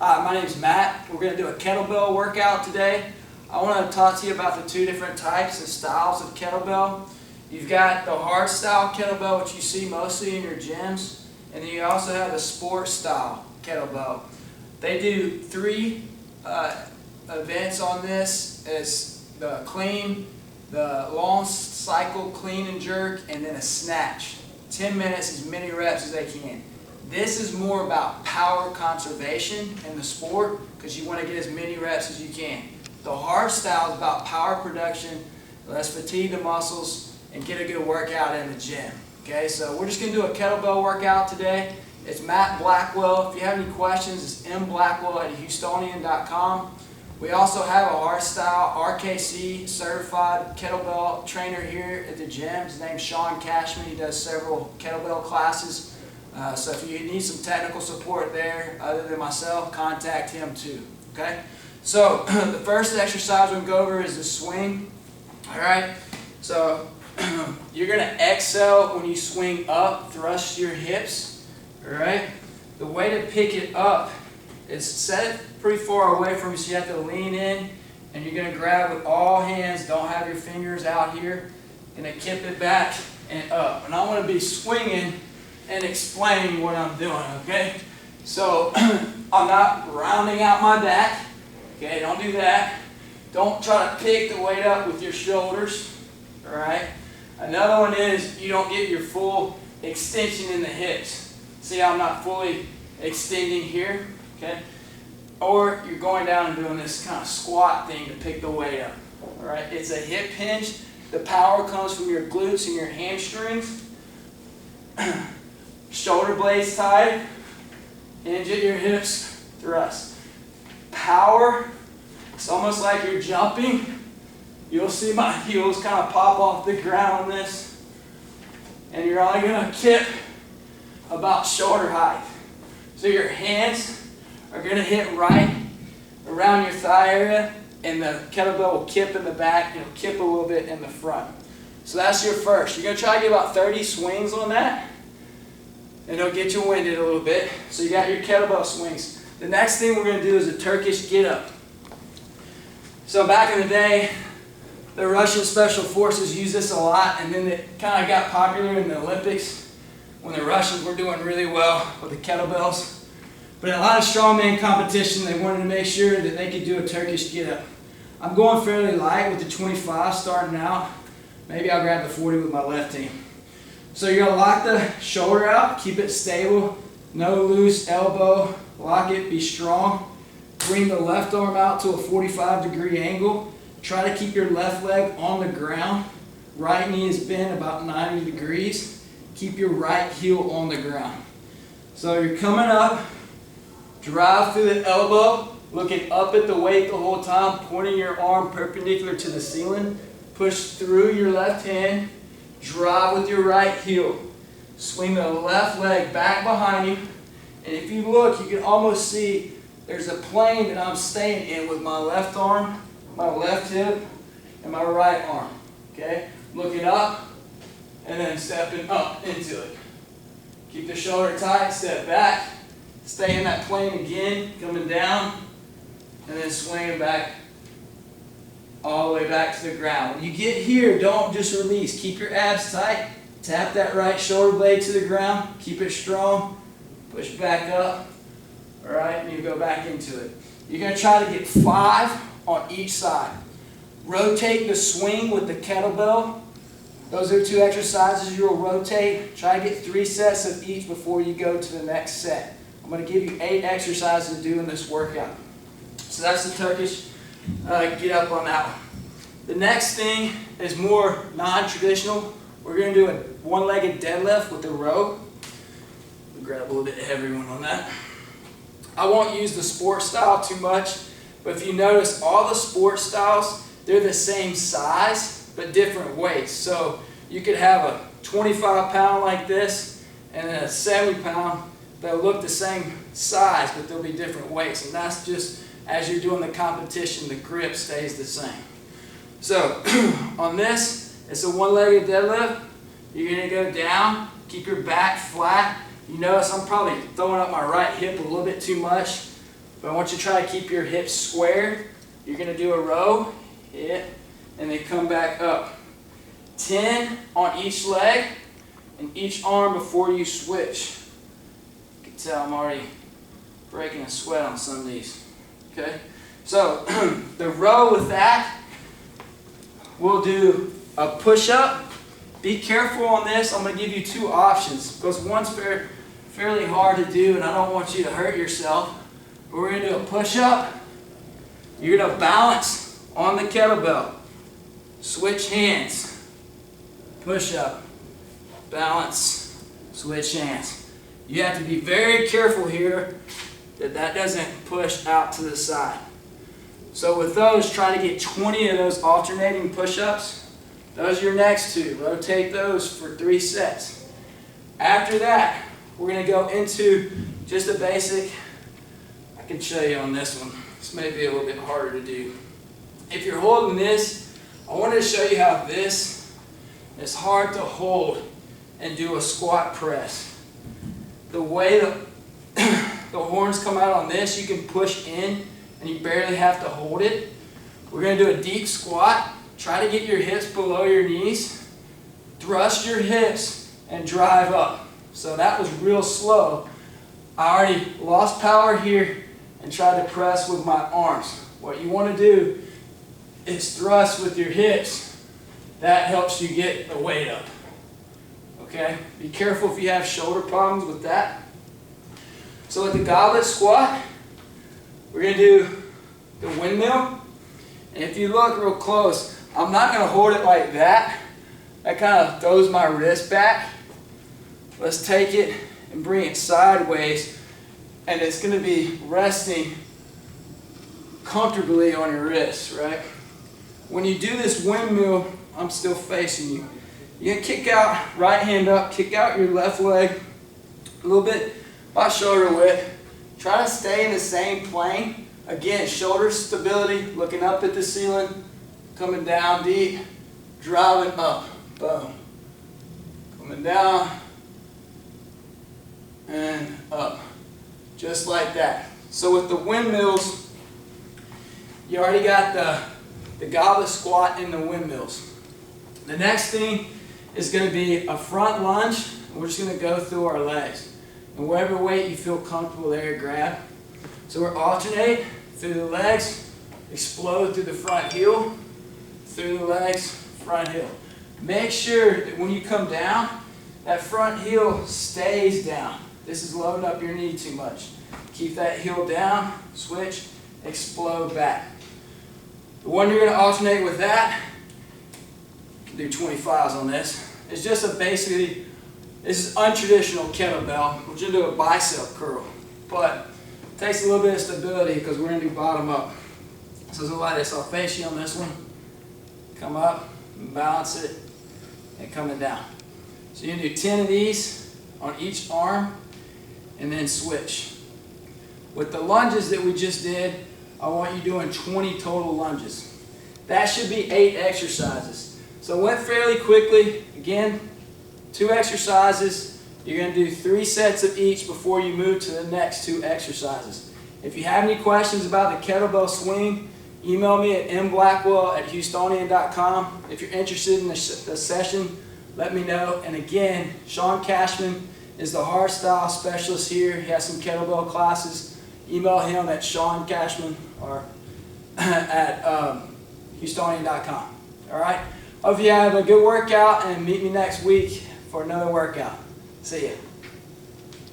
Hi, my name is Matt. We're going to do a kettlebell workout today. I want to talk to you about the two different types and styles of kettlebell. You've got the hardstyle kettlebell, which you see mostly in your gyms, and then you also have the sports style kettlebell. They do three events on this. It's the clean, the long cycle clean and jerk, and then a snatch. 10 minutes, as many reps as they can. This is more about power conservation in the sport because you want to get as many reps as you can. The hardstyle is about power production. Let's fatigue the muscles and get a good workout in the gym. Okay, so we're just going to do a kettlebell workout today. It's Matt Blackwell. If you have any questions, it's mblackwell@houstonian.com. We also have a hardstyle AKC certified kettlebell trainer here at the gym. His name's Cashman. He does several kettlebell classes. So if you need some technical support there, other than myself, contact him too. Okay. So the first exercise we're going to go over is the swing. All right. So you're going to exhale when you swing up, thrust your hips. All right. The way to pick it up is set it pretty far away from you, so you have to lean in, and you're going to grab with all hands. Don't have your fingers out here. Going to kip it back and up. And I want to be swinging and explain what I'm doing, okay? So I'm not rounding out my back, okay? Don't do that. Don't try to pick the weight up with your shoulders, all right? Another one is you don't get your full extension in the hips. See how I'm not fully extending here, okay? Or you're going down and doing this kind of squat thing to pick the weight up, all right? It's a hip hinge. The power comes from your glutes and your hamstrings. Shoulder blades tied, hinge at your hips, thrust. Power, it's almost like you're jumping. You'll see my heels kind of pop off the ground on this. And you're only going to kip about shoulder height. So your hands are going to hit right around your thigh area, and the kettlebell will kip in the back, and it'll kip a little bit in the front. So that's your first. You're going to try to get about 30 swings on that. And it'll get you winded a little bit. So you got your kettlebell swings. The next thing we're going to do is a Turkish get-up. So back in the day, the Russian Special Forces used this a lot, and then it kind of got popular in the Olympics when the Russians were doing really well with the kettlebells. But in a lot of strongman competition, they wanted to make sure that they could do a Turkish get-up. I'm going fairly light with the 25 starting out. Maybe I'll grab the 40 with my left team. So you're going to lock the shoulder out, keep it stable, no loose elbow, lock it, be strong. Bring the left arm out to a 45-degree angle. Try to keep your left leg on the ground. Right knee is bent about 90 degrees. Keep your right heel on the ground. So you're coming up, drive through the elbow, looking up at the weight the whole time, pointing your arm perpendicular to the ceiling. Push through your left hand. Drive with your right heel. Swing the left leg back behind you. And if you look, you can almost see there's a plane that I'm staying in with my left arm, my left hip, and my right arm. Okay? Looking up, and then stepping up into it. Keep the shoulder tight, step back. Stay in that plane again, coming down, and then swinging back all the way back to the ground. When you get here, don't just release. Keep your abs tight. Tap that right shoulder blade to the ground. Keep it strong. Push back up. All right, and you go back into it. You're going to try to get 5 on each side. Rotate the swing with the kettlebell. Those are 2 exercises you'll rotate. Try to get 3 sets of each before you go to the next set. I'm going to give you 8 exercises to do in this workout. So that's the Turkish get up on that one. The next thing is more non-traditional. We're going to do a one-legged deadlift with a rope. We'll grab a little bit heavier one on that. I won't use the sport style too much, but if you notice, all the sport styles, they're the same size, but different weights. So you could have a 25-pound like this and then a 70-pound. They'll look the same size, but they'll be different weights. And that's just as you're doing the competition, the grip stays the same. So on this, it's a one-legged deadlift. You're going to go down, keep your back flat. You notice I'm probably throwing up my right hip a little bit too much. But I want you to try to keep your hips square. You're going to do a row, hit, and then come back up. 10 on each leg and each arm before you switch. You can tell I'm already breaking a sweat on some of these. Okay? So, the row with that, we'll do a push-up. Be careful on this. I'm going to give you two options because one's fairly hard to do and I don't want you to hurt yourself. We're going to do a push-up. You're going to balance on the kettlebell. Switch hands. Push-up. Balance. Switch hands. You have to be very careful here that that doesn't push out to the side. So with those, try to get 20 of those alternating push-ups. Those are your next two. Rotate those for 3 sets. After that, we're going to go into just a basic. I can show you on this one. This may be a little bit harder to do. If you're holding this, I wanted to show you how this is hard to hold and do a squat press. The way the horns come out on this, you can push in and you barely have to hold it. We're going to do a deep squat. Try to get your hips below your knees. Thrust your hips and drive up. So that was real slow. I already lost power here and tried to press with my arms. What you want to do is thrust with your hips. That helps you get the weight up. Okay? Be careful if you have shoulder problems with that. So with the goblet squat, we're going to do the windmill. And if you look real close, I'm not going to hold it like that. That kind of throws my wrist back. Let's take it and bring it sideways. And it's going to be resting comfortably on your wrist, right? When you do this windmill, I'm still facing you. You're going to kick out, right hand up, kick out your left leg a little bit, about shoulder width. Try to stay in the same plane. Again, shoulder stability, looking up at the ceiling, coming down deep, driving up, boom. Coming down and up, just like that. So with the windmills, you already got the goblet squat and the windmills. The next thing is going to be a front lunge. We're just going to go through our legs. And whatever weight you feel comfortable there, grab. So we're alternate through the legs, explode through the front heel, through the legs, front heel. Make sure that when you come down, that front heel stays down. This is loading up your knee too much. Keep that heel down, switch, explode back. The one you're going to alternate with that, you can do 25s on this. It's just a basically, this is untraditional kettlebell. We're going to do a bicep curl, but it takes a little bit of stability because we're going to do bottom up. So something like this. I'll face you on this one. Come up, balance it, and coming down. So you're going to do 10 of these on each arm, and then switch. With the lunges that we just did, I want you doing 20 total lunges. That should be 8 exercises. So it went fairly quickly. Again, 2 exercises. You're going to do 3 sets of each before you move to the next 2 exercises. If you have any questions about the kettlebell swing, email me at mblackwell@houstonian.com. If you're interested in the session, let me know. And again, Sean Cashman is the hardstyle specialist here. He has some kettlebell classes. Email him at Sean Cashman or at houstonian.com. All right? Hope you have a good workout and meet me next week for another workout. See ya.